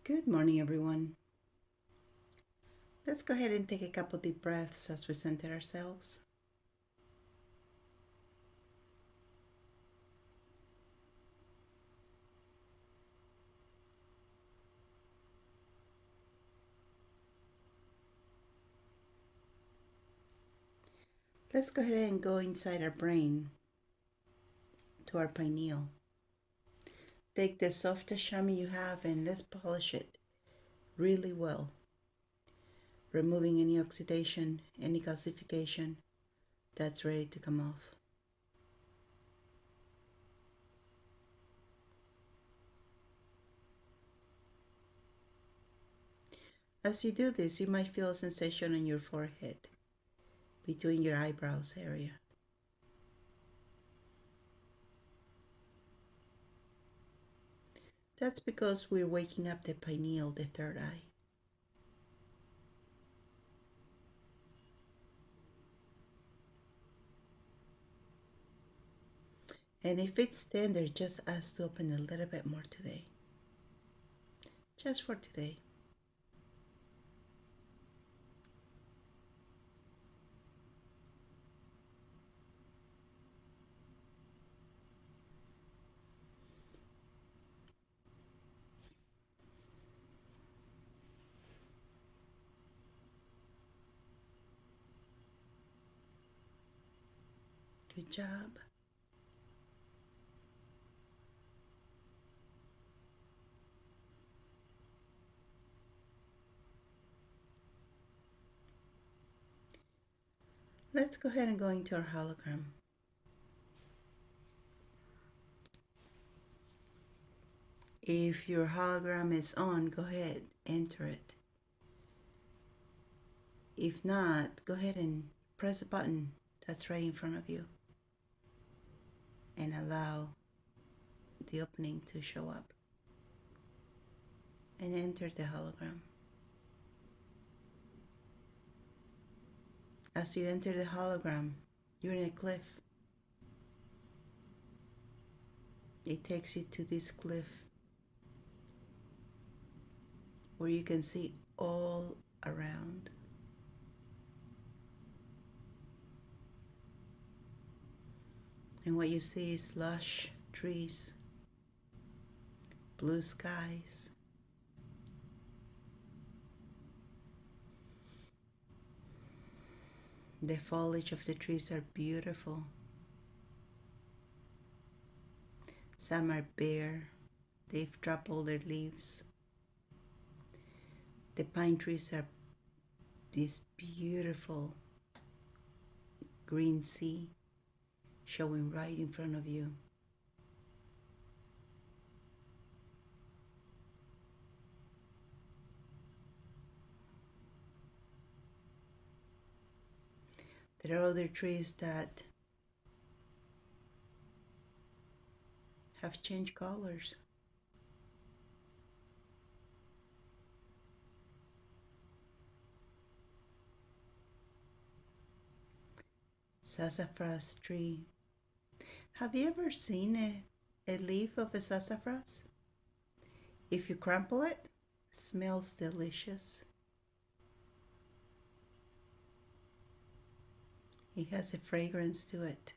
Good morning, everyone. Let's go ahead and take a couple deep breaths as we center ourselves. Let's go ahead and go inside our brain to our pineal. Take the softest chamois you have and let's polish it really well, removing any oxidation, any calcification that's ready to come off. As you do this, you might feel a sensation on your forehead, between your eyebrows area. That's because we're waking up the pineal, the third eye. And if it's tender, just ask to open a little bit more today. Just for today. Good job. Let's go ahead and go into our hologram. If your hologram is on, go ahead, enter it. If not, go ahead and press the button that's right in front of you and allow the opening to show up and enter the hologram. As you enter the hologram, you're in a cliff. It takes you to this cliff where you can see all around. And what you see is lush trees, blue skies, the foliage of the trees are beautiful. Some are bare, they've dropped all their leaves. The pine trees are this beautiful green sea showing right in front of you. There are other trees that have changed colors. Sassafras tree. Have you ever seen a leaf of a sassafras? If you crumple it, smells delicious. It has a fragrance to it.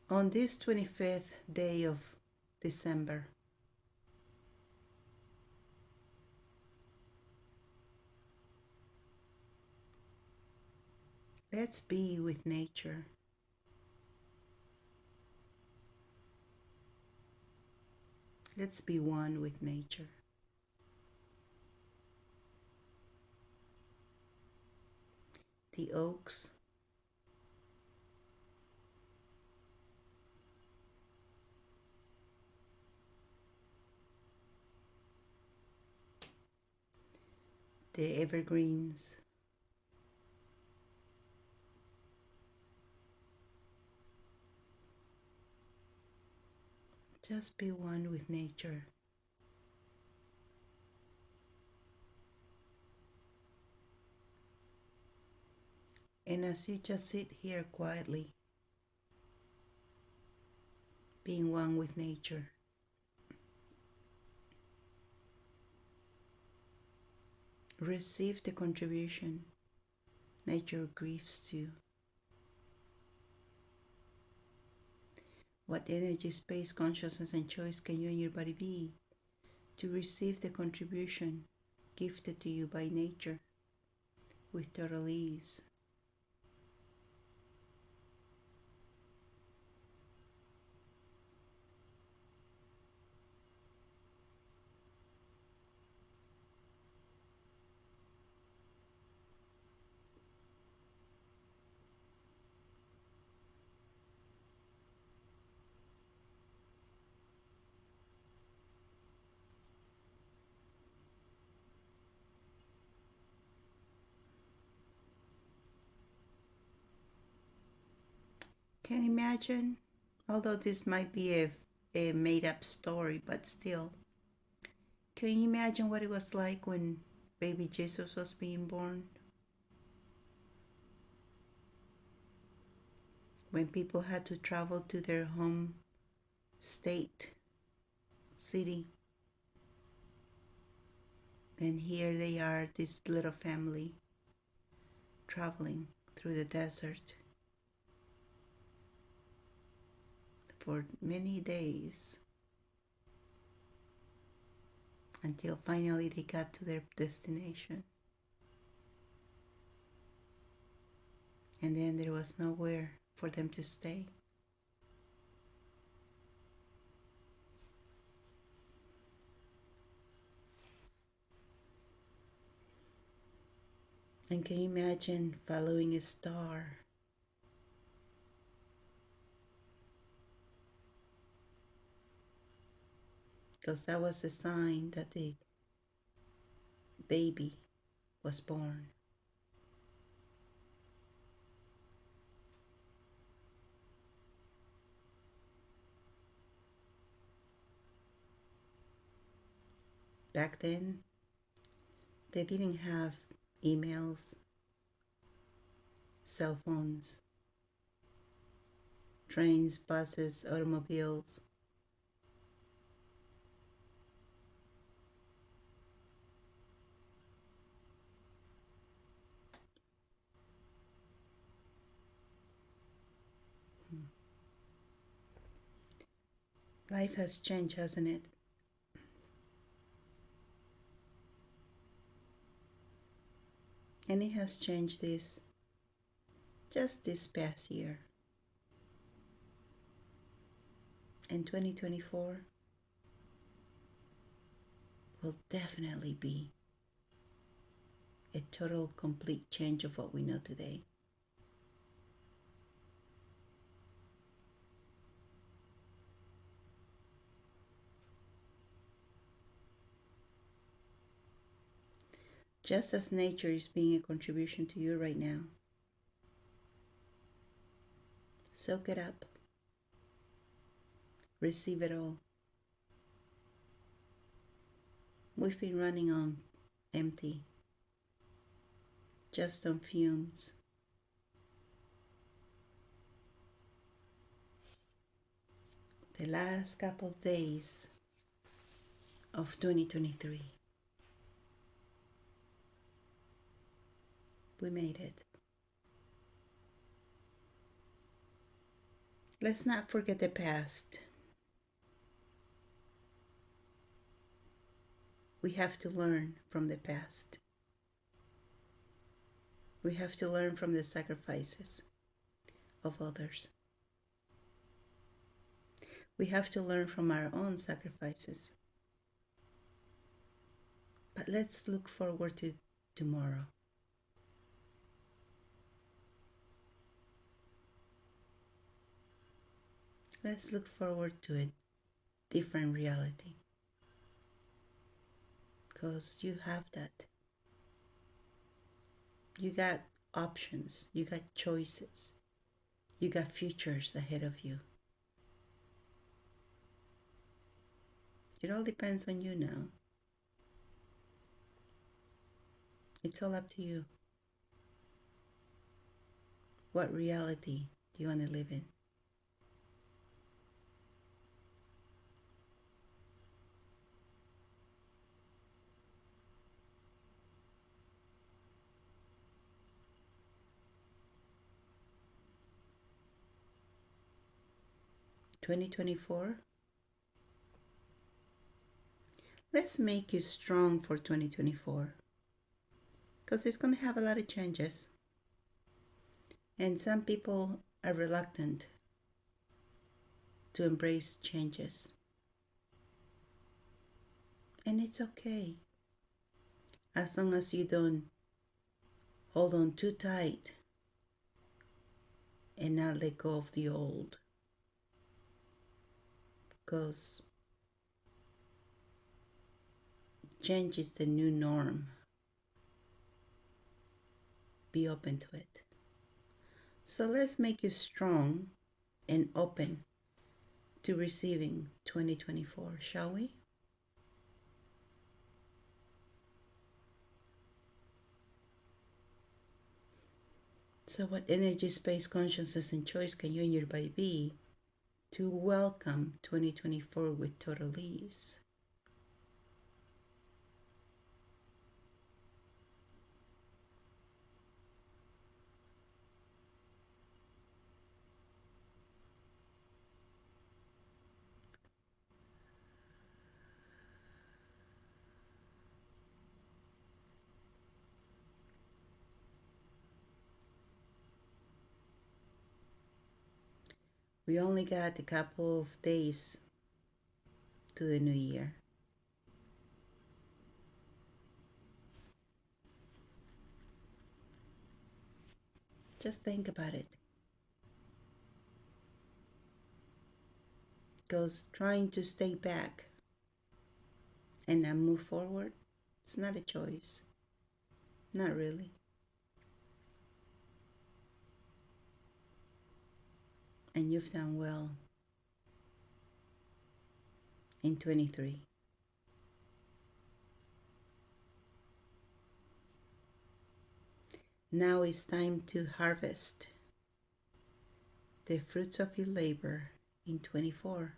On this 25th day of December, let's be with nature. Let's be one with nature. The oaks, the evergreens, just be one with nature. And as you just sit here quietly, being one with nature, receive the contribution nature gives to you. What energy, space, consciousness, and choice can you and your body be to receive the contribution gifted to you by nature with total ease? Can you imagine, although this might be a made up story, but still, can you imagine what it was like when baby Jesus was being born? When people had to travel to their home state, city, and here they are, this little family, traveling through the desert for many days until finally they got to their destination. And then there was nowhere for them to stay. And can you imagine following a star? Because that was a sign that the baby was born. Back then, they didn't have emails, cell phones, trains, buses, automobiles. Life has changed, hasn't it? And it has changed just this past year. And 2024 will definitely be a total, complete change of what we know today. Just as nature is being a contribution to you right now, soak it up. Receive it all. We've been running on empty, just on fumes. The last couple of days of 2023. We made it. Let's not forget the past. We have to learn from the past. We have to learn from the sacrifices of others. We have to learn from our own sacrifices. But let's look forward to tomorrow. Let's look forward to a different reality. Because you have that. You got options. You got choices. You got futures ahead of you. It all depends on you now. It's all up to you. What reality do you want to live in? $2024. Let's make you strong for 2024. Because it's going to have a lot of changes. And some people are reluctant to embrace changes. And it's okay. As long as you don't hold on too tight and not let go of the old. Because change is the new norm. Be open to it. So let's make you strong and open to receiving 2024, shall we? So what energy, space, consciousness, and choice can you and your body be to welcome 2024 with total ease? We only got a couple of days to the new year. Just think about it. Because trying to stay back and not move forward, it's not a choice. Not really. And you've done well in 23. Now it's time to harvest the fruits of your labor in 24.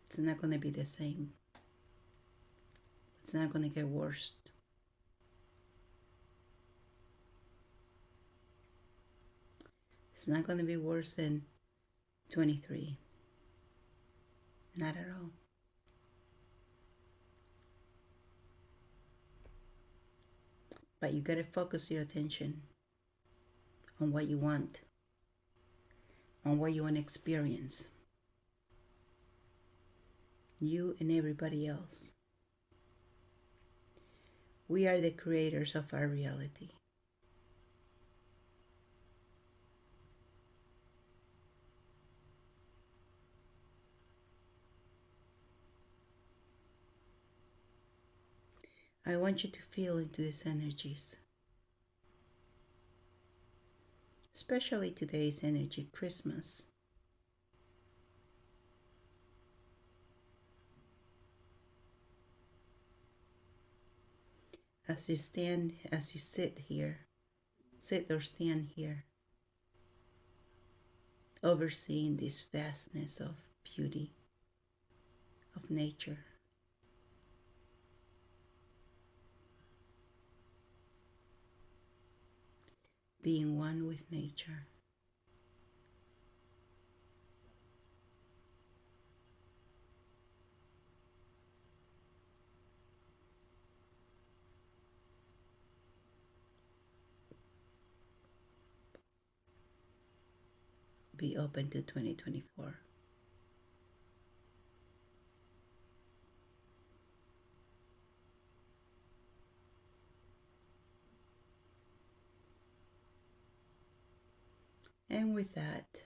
It's not going to be the same. It's not going to get worse. It's not going to be worse than 23. Not at all. But you got to focus your attention on what you want, on what you want to experience. You and everybody else. We are the creators of our reality. I want you to feel into these energies. Especially today's energy, Christmas. As you sit or stand here, overseeing this vastness of beauty, of nature. Being one with nature. Be open to 2024. And with that,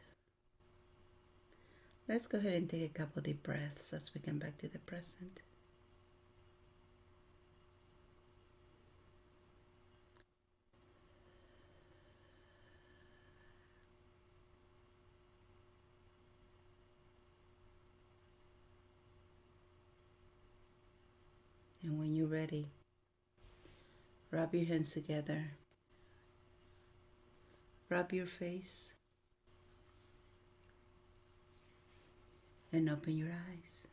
let's go ahead and take a couple deep breaths as we come back to the present. And when you're ready, rub your hands together, rub your face, and open your eyes.